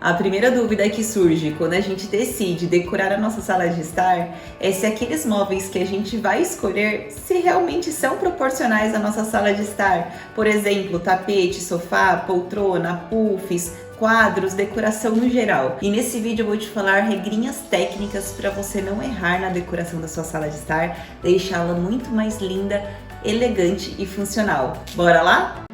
A primeira dúvida que surge quando a gente decide decorar a nossa sala de estar é se aqueles móveis que a gente vai escolher se realmente são proporcionais à nossa sala de estar. Por exemplo, tapete, sofá, poltrona, puffs, quadros, decoração no geral. E nesse vídeo eu vou te falar regrinhas técnicas para você não errar na decoração da sua sala de estar, deixá-la muito mais linda, elegante e funcional. Bora lá?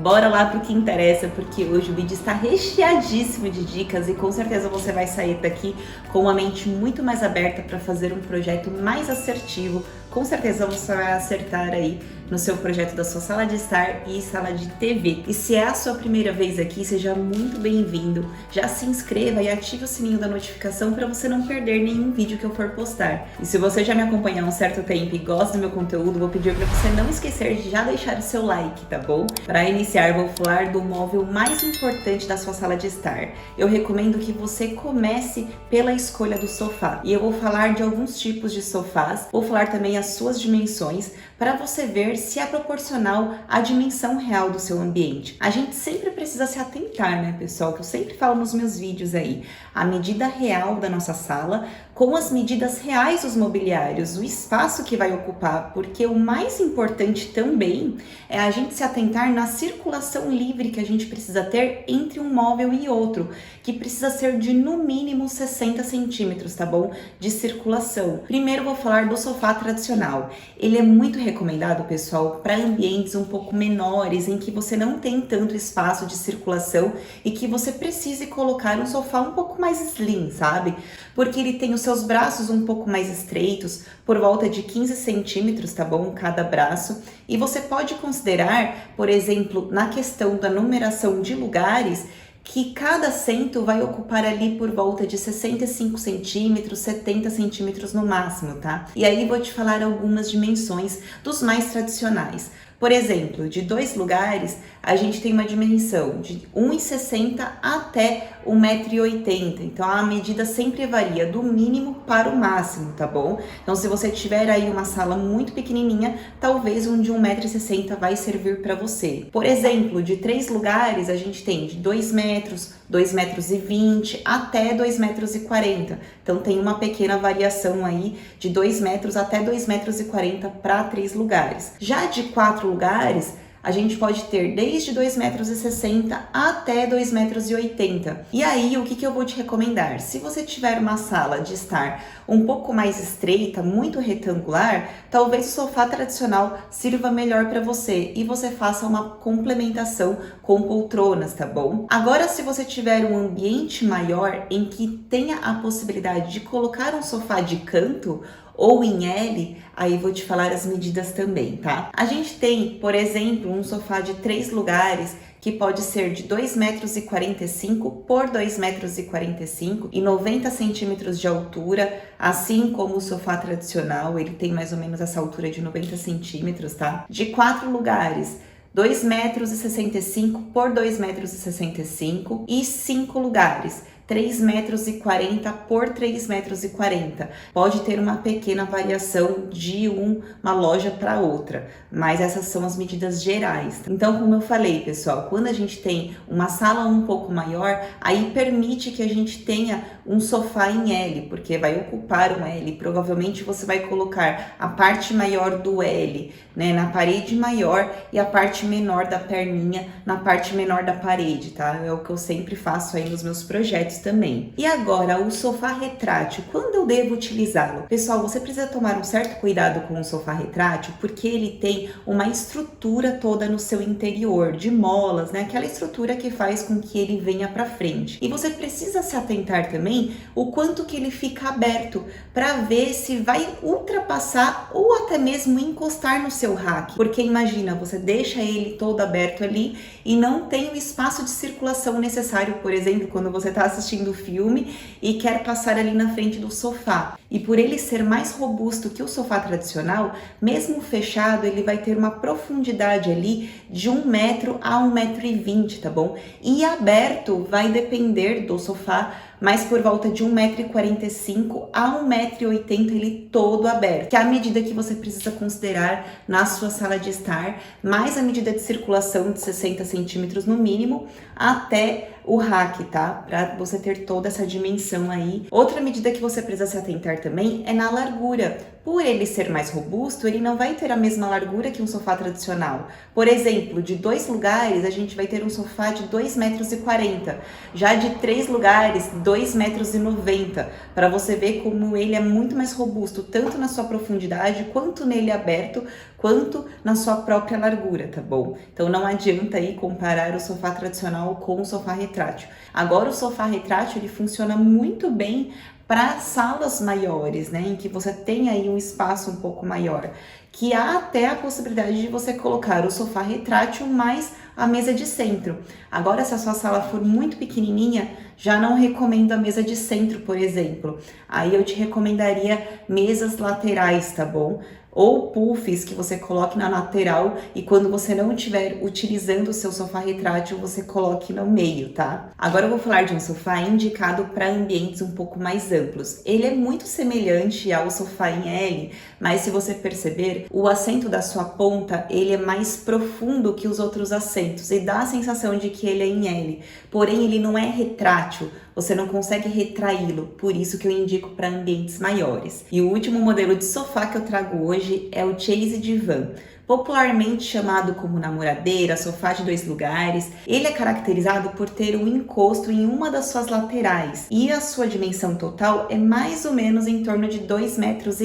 Bora lá pro que interessa, porque hoje o vídeo está recheadíssimo de dicas e com certeza você vai sair daqui com uma mente muito mais aberta para fazer um projeto mais assertivo. Com certeza você vai acertar aí no seu projeto da sua sala de estar e sala de TV. E se é a sua primeira vez aqui, seja muito bem-vindo. Já se inscreva e ative o sininho da notificação para você não perder nenhum vídeo que eu for postar. E se você já me acompanha há um certo tempo e gosta do meu conteúdo, vou pedir para você não esquecer de já deixar o seu like, tá bom? Para iniciar, vou falar do móvel mais importante da sua sala de estar. Eu recomendo que você comece pela escolha do sofá. E eu vou falar de alguns tipos de sofás, vou falar também as suas dimensões, para você ver se é proporcional à dimensão real do seu ambiente. A gente sempre precisa se atentar, né, pessoal? Que eu sempre falo nos meus vídeos aí, a medida real da nossa sala com as medidas reais dos mobiliários, o espaço que vai ocupar, porque o mais importante também é a gente se atentar na circulação livre que a gente precisa ter entre um móvel e outro, que precisa ser de no mínimo 60 centímetros, tá bom? De circulação. Primeiro vou falar do sofá tradicional. Ele é muito recomendado, pessoal, para ambientes um pouco menores, em que você não tem tanto espaço de circulação e que você precise colocar um sofá um pouco mais slim, sabe? Porque ele tem os seus braços um pouco mais estreitos, por volta de 15 centímetros, tá bom? Cada braço. E você pode considerar, por exemplo, na questão da numeração de lugares, que cada assento vai ocupar ali por volta de 65 centímetros, 70 centímetros no máximo, tá? E aí vou te falar algumas dimensões dos mais tradicionais. Por exemplo, de 2 lugares, a gente tem uma dimensão de 1,60 até 1,80 m. Então, a medida sempre varia do mínimo para o máximo, tá bom? Então, se você tiver aí uma sala muito pequenininha, talvez um de 1,60 m vai servir para você. Por exemplo, de 3 lugares, a gente tem de 2 metros, 2,20 m até 2,40 m. Então, tem uma pequena variação aí de 2 metros até 2,40 m para 3 lugares. Já de 4 lugares, a gente pode ter desde 2,60 m até 2,80 m. E aí, o que eu vou te recomendar? Se você tiver uma sala de estar um pouco mais estreita, muito retangular, talvez o sofá tradicional sirva melhor para você e você faça uma complementação com poltronas, tá bom? Agora, se você tiver um ambiente maior em que tenha a possibilidade de colocar um sofá de canto ou em L, aí vou te falar as medidas também, tá? A gente tem, por exemplo, um sofá de 3 lugares que pode ser de 2,45 m por 2,45 m e 90 centímetros de altura, assim como o sofá tradicional, ele tem mais ou menos essa altura de 90 centímetros, tá? De 4 lugares, 2,65 m por 2,65 m e 5 lugares, 3,40 m por 3,40 m. Pode ter uma pequena variação de uma loja para outra, mas essas são as medidas gerais. Então, como eu falei, pessoal, quando a gente tem uma sala um pouco maior, aí permite que a gente tenha um sofá em L, porque vai ocupar um L. Provavelmente você vai colocar a parte maior do L, né, na parede maior e a parte menor da perninha na parte menor da parede, tá? É o que eu sempre faço aí nos meus projetos também. E agora, o sofá retrátil, quando eu devo utilizá-lo? Pessoal, você precisa tomar um certo cuidado com o sofá retrátil, porque ele tem uma estrutura toda no seu interior, de molas, né? Aquela estrutura que faz com que ele venha para frente. E você precisa se atentar também o quanto que ele fica aberto, para ver se vai ultrapassar ou até mesmo encostar no seu rack. Porque imagina, você deixa ele todo aberto ali e não tem o espaço de circulação necessário, por exemplo, quando você está assistindo assistindo o filme e quer passar ali na frente do sofá. E por ele ser mais robusto que o sofá tradicional, mesmo fechado, ele vai ter uma profundidade ali de 1 metro a 1,20 m, tá bom? E aberto vai depender do sofá, mas por volta de 1,45 m a 1,80 m, ele todo aberto, que é a medida que você precisa considerar na sua sala de estar, mais a medida de circulação de 60 centímetros no mínimo, até o rack, tá? Para você ter toda essa dimensão aí. Outra medida que você precisa se atentar também é na largura. Por ele ser mais robusto, ele não vai ter a mesma largura que um sofá tradicional. Por exemplo, de 2 lugares, a gente vai ter um sofá de 2,40 m. Já de 3 lugares, 2,90 m. Para você ver como ele é muito mais robusto, tanto na sua profundidade, quanto nele aberto, quanto na sua própria largura, tá bom? Então não adianta aí comparar o sofá tradicional com o sofá retrátil. Agora o sofá retrátil, ele funciona muito bem para salas maiores, né, em que você tem aí um espaço um pouco maior, que há até a possibilidade de você colocar o sofá retrátil mais a mesa de centro. Agora, se a sua sala for muito pequenininha, já não recomendo a mesa de centro, por exemplo. Aí eu te recomendaria mesas laterais, tá bom? Ou puffs que você coloque na lateral e quando você não estiver utilizando o seu sofá retrátil, você coloque no meio, tá? Agora eu vou falar de um sofá indicado para ambientes um pouco mais amplos. Ele é muito semelhante ao sofá em L, mas se você perceber, o assento da sua ponta, ele é mais profundo que os outros assentos e dá a sensação de que ele é em L. Porém, ele não é retrátil. Você não consegue retraí-lo, por isso que eu indico para ambientes maiores. E o último modelo de sofá que eu trago hoje é o Chaise Divan. Popularmente chamado como namoradeira, sofá de 2 lugares, ele é caracterizado por ter um encosto em uma das suas laterais e a sua dimensão total é mais ou menos em torno de 2,10 metros,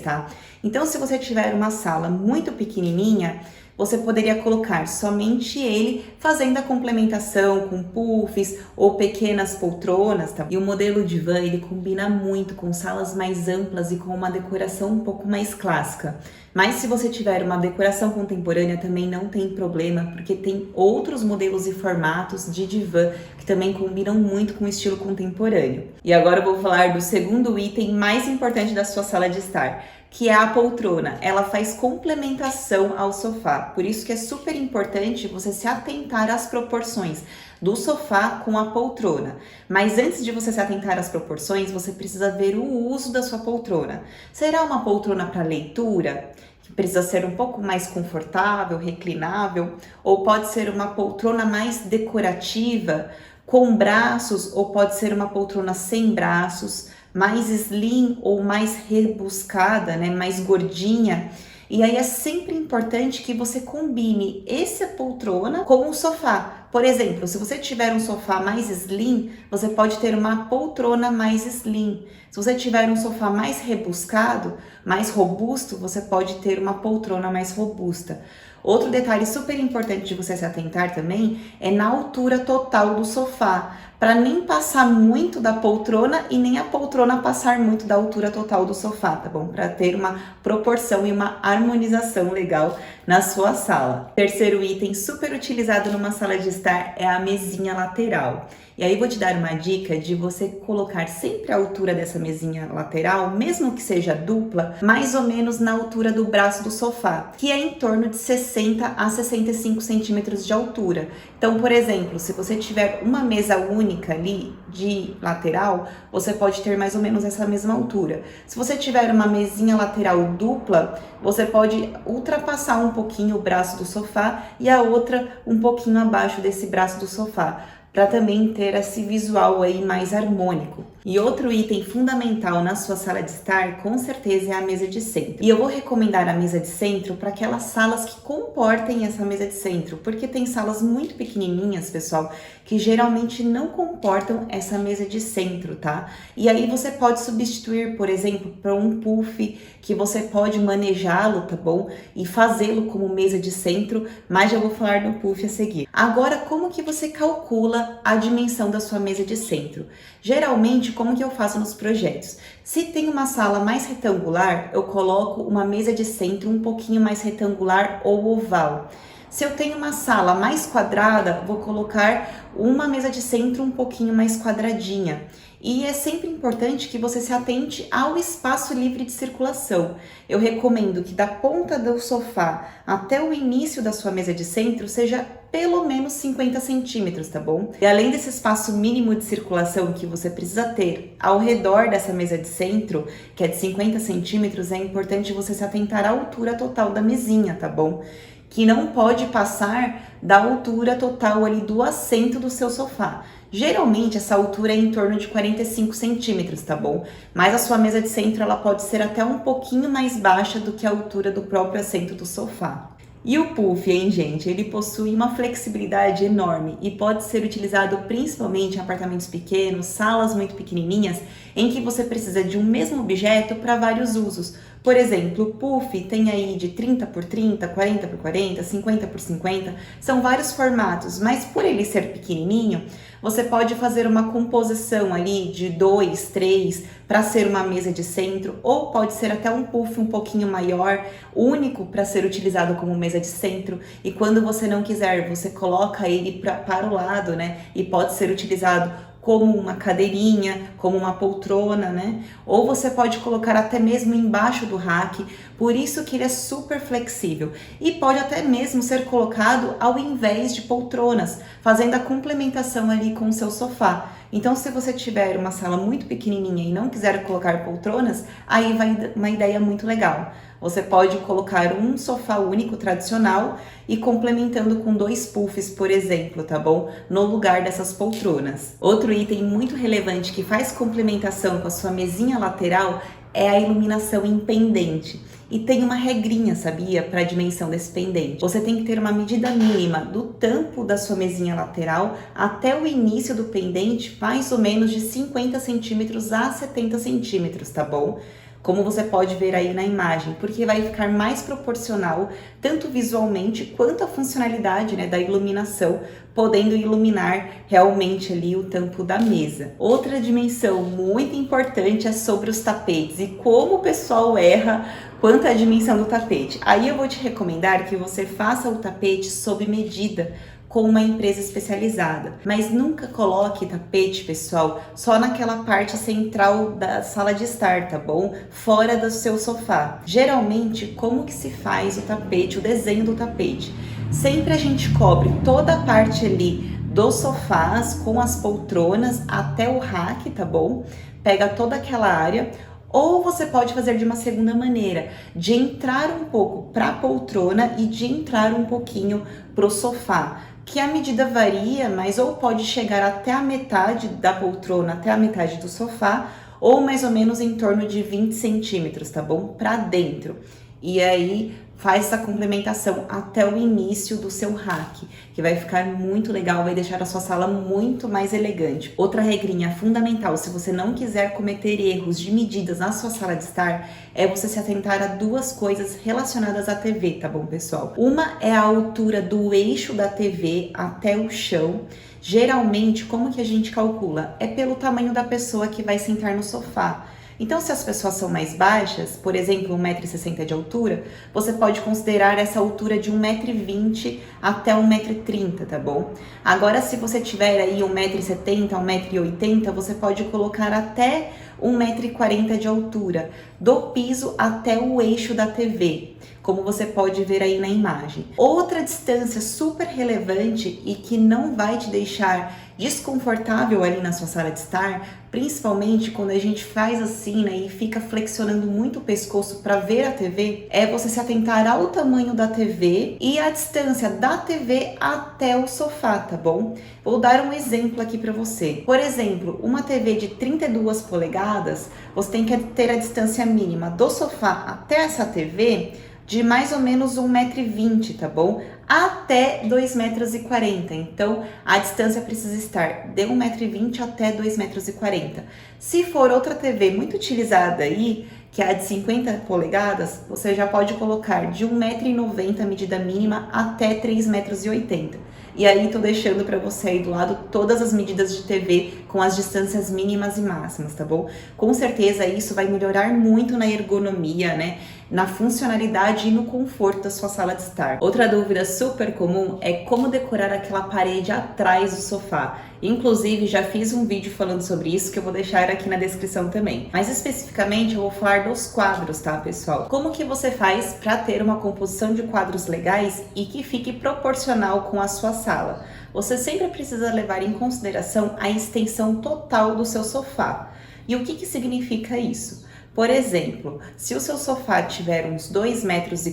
tá? Então, se você tiver uma sala muito pequenininha, você poderia colocar somente ele, fazendo a complementação com puffs ou pequenas poltronas, tá? E o modelo divã, ele combina muito com salas mais amplas e com uma decoração um pouco mais clássica. Mas se você tiver uma decoração contemporânea, também não tem problema, porque tem outros modelos e formatos de divã que também combinam muito com o estilo contemporâneo. E agora eu vou falar do segundo item mais importante da sua sala de estar, que é a poltrona. Ela faz complementação ao sofá, por isso que é super importante você se atentar às proporções do sofá com a poltrona. Mas antes de você se atentar às proporções, você precisa ver o uso da sua poltrona. Será uma poltrona para leitura, que precisa ser um pouco mais confortável, reclinável, ou pode ser uma poltrona mais decorativa, com braços, ou pode ser uma poltrona sem braços, mais slim ou mais rebuscada, né, mais gordinha. E aí é sempre importante que você combine essa poltrona com o sofá. Por exemplo, se você tiver um sofá mais slim, você pode ter uma poltrona mais slim. Se você tiver um sofá mais rebuscado, mais robusto, você pode ter uma poltrona mais robusta. Outro detalhe super importante de você se atentar também é na altura total do sofá, para nem passar muito da poltrona e nem a poltrona passar muito da altura total do sofá, tá bom? Para ter uma proporção e uma harmonização legal na sua sala. Terceiro item super utilizado numa sala de estar é a mesinha lateral. E aí vou te dar uma dica de você colocar sempre a altura dessa mesinha lateral, mesmo que seja dupla, mais ou menos na altura do braço do sofá, que é em torno de 60 a 65 centímetros de altura. Então, por exemplo, se você tiver uma mesa única ali de lateral, você pode ter mais ou menos essa mesma altura. Se você tiver uma mesinha lateral dupla, você pode ultrapassar um pouquinho o braço do sofá e a outra um pouquinho abaixo desse braço do sofá, para também ter esse visual aí mais harmônico. E outro item fundamental na sua sala de estar, com certeza, é a mesa de centro. E eu vou recomendar a mesa de centro para aquelas salas que comportem essa mesa de centro, porque tem salas muito pequenininhas, pessoal, que geralmente não comportam essa mesa de centro, tá? E aí você pode substituir, por exemplo, por um puff, que você pode manejá-lo, tá bom? E fazê-lo como mesa de centro, mas já vou falar do puff a seguir. Agora, como que você calcula a dimensão da sua mesa de centro? Geralmente, como que eu faço nos projetos? Se tem uma sala mais retangular, eu coloco uma mesa de centro um pouquinho mais retangular ou oval. Se eu tenho uma sala mais quadrada, vou colocar uma mesa de centro um pouquinho mais quadradinha. E é sempre importante que você se atente ao espaço livre de circulação. Eu recomendo que da ponta do sofá até o início da sua mesa de centro seja pelo menos 50 centímetros, tá bom? E além desse espaço mínimo de circulação que você precisa ter ao redor dessa mesa de centro, que é de 50 centímetros, é importante você se atentar à altura total da mesinha, tá bom? Que não pode passar da altura total ali do assento do seu sofá. Geralmente essa altura é em torno de 45 centímetros, tá bom? Mas a sua mesa de centro ela pode ser até um pouquinho mais baixa do que a altura do próprio assento do sofá. E o puff, hein, gente? Ele possui uma flexibilidade enorme e pode ser utilizado principalmente em apartamentos pequenos, salas muito pequenininhas, em que você precisa de um mesmo objeto para vários usos. Por exemplo, o puff tem aí de 30 por 30, 40 por 40, 50 por 50, são vários formatos, mas por ele ser pequenininho, você pode fazer uma composição ali de 2, 3 para ser uma mesa de centro, ou pode ser até um puff um pouquinho maior, único para ser utilizado como mesa de centro, e quando você não quiser, você coloca ele para o lado, né? E pode ser utilizado como uma cadeirinha, como uma poltrona, né? Ou você pode colocar até mesmo embaixo do rack, por isso que ele é super flexível. E pode até mesmo ser colocado ao invés de poltronas, fazendo a complementação ali com o seu sofá. Então, se você tiver uma sala muito pequenininha e não quiser colocar poltronas, aí vai uma ideia muito legal. Você pode colocar um sofá único tradicional e complementando com 2 puffs, por exemplo, tá bom? No lugar dessas poltronas. Outro item muito relevante que faz complementação com a sua mesinha lateral é a iluminação em pendente. E tem uma regrinha, sabia? Para a dimensão desse pendente. Você tem que ter uma medida mínima do tampo da sua mesinha lateral até o início do pendente, mais ou menos de 50 centímetros a 70 centímetros, tá bom? Como você pode ver aí na imagem, porque vai ficar mais proporcional, tanto visualmente quanto a funcionalidade, né, da iluminação, podendo iluminar realmente ali o tampo da mesa. Outra dimensão muito importante é sobre os tapetes e como o pessoal erra quanto à dimensão do tapete. Aí eu vou te recomendar que você faça o tapete sob medida, com uma empresa especializada, mas nunca coloque tapete, pessoal, só naquela parte central da sala de estar, tá bom? Fora do seu sofá. Geralmente, como que se faz o tapete, o desenho do tapete? Sempre a gente cobre toda a parte ali dos sofás com as poltronas até o rack, tá bom? Pega toda aquela área. Ou você pode fazer de uma segunda maneira, de entrar um pouco para a poltrona e de entrar um pouquinho para o sofá, que a medida varia, mas ou pode chegar até a metade da poltrona, até a metade do sofá, ou mais ou menos em torno de 20 centímetros, tá bom? Para dentro. E aí faz essa complementação até o início do seu rack, que vai ficar muito legal, vai deixar a sua sala muito mais elegante. Outra regrinha fundamental, se você não quiser cometer erros de medidas na sua sala de estar, é você se atentar a 2 coisas relacionadas à TV, tá bom, pessoal? Uma é a altura do eixo da TV até o chão. Geralmente, como que a gente calcula? É pelo tamanho da pessoa que vai sentar no sofá. Então, se as pessoas são mais baixas, por exemplo, 1,60 m de altura, você pode considerar essa altura de 1,20 m até 1,30 m, tá bom? Agora, se você tiver aí 1,70 m, 1,80 m, você pode colocar até 1,40 m de altura, do piso até o eixo da TV, como você pode ver aí na imagem. Outra distância super relevante e que não vai te deixar desconfortável ali na sua sala de estar, principalmente quando a gente faz assim, né, e fica flexionando muito o pescoço para ver a TV, é você se atentar ao tamanho da TV e a distância da TV até o sofá, tá bom? Vou dar um exemplo aqui para você. Por exemplo, uma TV de 32 polegadas, você tem que ter a distância mínima do sofá até essa TV de mais ou menos 1,20 m, tá bom? Até 2,40 m. Então, a distância precisa estar de 1,20 m até 2,40 m. Se for outra TV muito utilizada aí, que é a de 50 polegadas, você já pode colocar de 1,90 m a medida mínima até 3,80 m. E aí tô deixando para você aí do lado todas as medidas de TV com as distâncias mínimas e máximas, tá bom? Com certeza isso vai melhorar muito na ergonomia, né? Na funcionalidade e no conforto da sua sala de estar. Outra dúvida super comum é como decorar aquela parede atrás do sofá. Inclusive, já fiz um vídeo falando sobre isso que eu vou deixar aqui na descrição também. Mas especificamente eu vou falar dos quadros, tá, pessoal? Como que você faz para ter uma composição de quadros legais e que fique proporcional com a sua sala? Você sempre precisa levar em consideração a extensão total do seu sofá. E o que significa isso? Por exemplo, se o seu sofá tiver uns 2,40 metros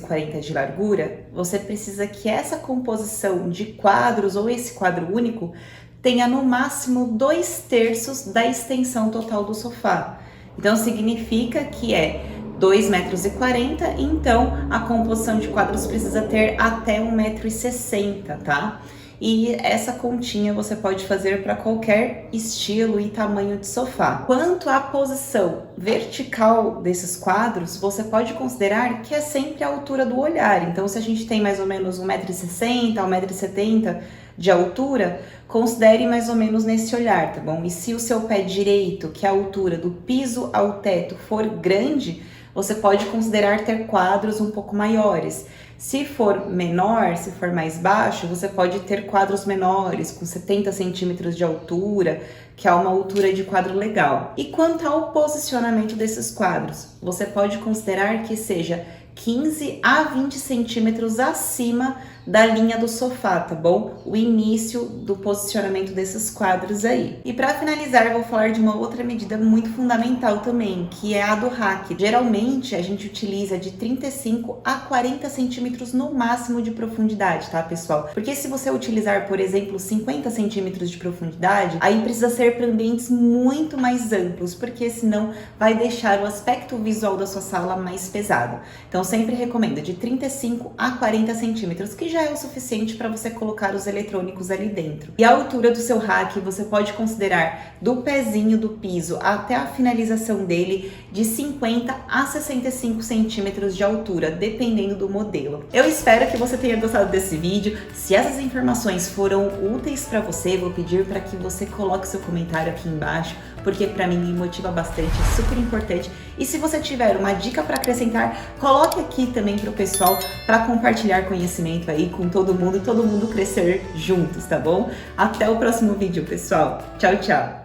de largura, você precisa que essa composição de quadros ou esse quadro único tenha no máximo 2/3 da extensão total do sofá. Então significa que é 2,40 metros, então a composição de quadros precisa ter até 1,60 m, tá? E essa continha você pode fazer para qualquer estilo e tamanho de sofá. Quanto à posição vertical desses quadros, você pode considerar que é sempre a altura do olhar. Então, se a gente tem mais ou menos 1,60 m, 1,70 m de altura, considere mais ou menos nesse olhar, tá bom? E se o seu pé direito, que é a altura do piso ao teto, for grande, você pode considerar ter quadros um pouco maiores. Se for menor, se for mais baixo, você pode ter quadros menores, com 70 centímetros de altura, que é uma altura de quadro legal. E quanto ao posicionamento desses quadros, você pode considerar que seja 15 a 20 centímetros acima da linha do sofá, tá bom? O início do posicionamento desses quadros aí. E para finalizar, eu vou falar de uma outra medida muito fundamental também, que é a do rack. Geralmente, a gente utiliza de 35 a 40 centímetros no máximo de profundidade, tá, pessoal? Porque se você utilizar, por exemplo, 50 centímetros de profundidade, aí precisa ser para ambientes muito mais amplos, porque senão vai deixar o aspecto visual da sua sala mais pesado. Então, sempre recomendo de 35 a 40 centímetros, que já é o suficiente para você colocar os eletrônicos ali dentro. E a altura do seu rack você pode considerar do pezinho do piso até a finalização dele de 50 a 65 centímetros de altura, dependendo do modelo. Eu espero que você tenha gostado desse vídeo. Se essas informações foram úteis para você, vou pedir para que você coloque seu comentário aqui embaixo, porque para mim me motiva bastante, é super importante. E se você tiver uma dica para acrescentar, coloque aqui também para o pessoal, para compartilhar conhecimento aí com todo mundo crescer juntos, tá bom? Até o próximo vídeo, pessoal. Tchau, tchau!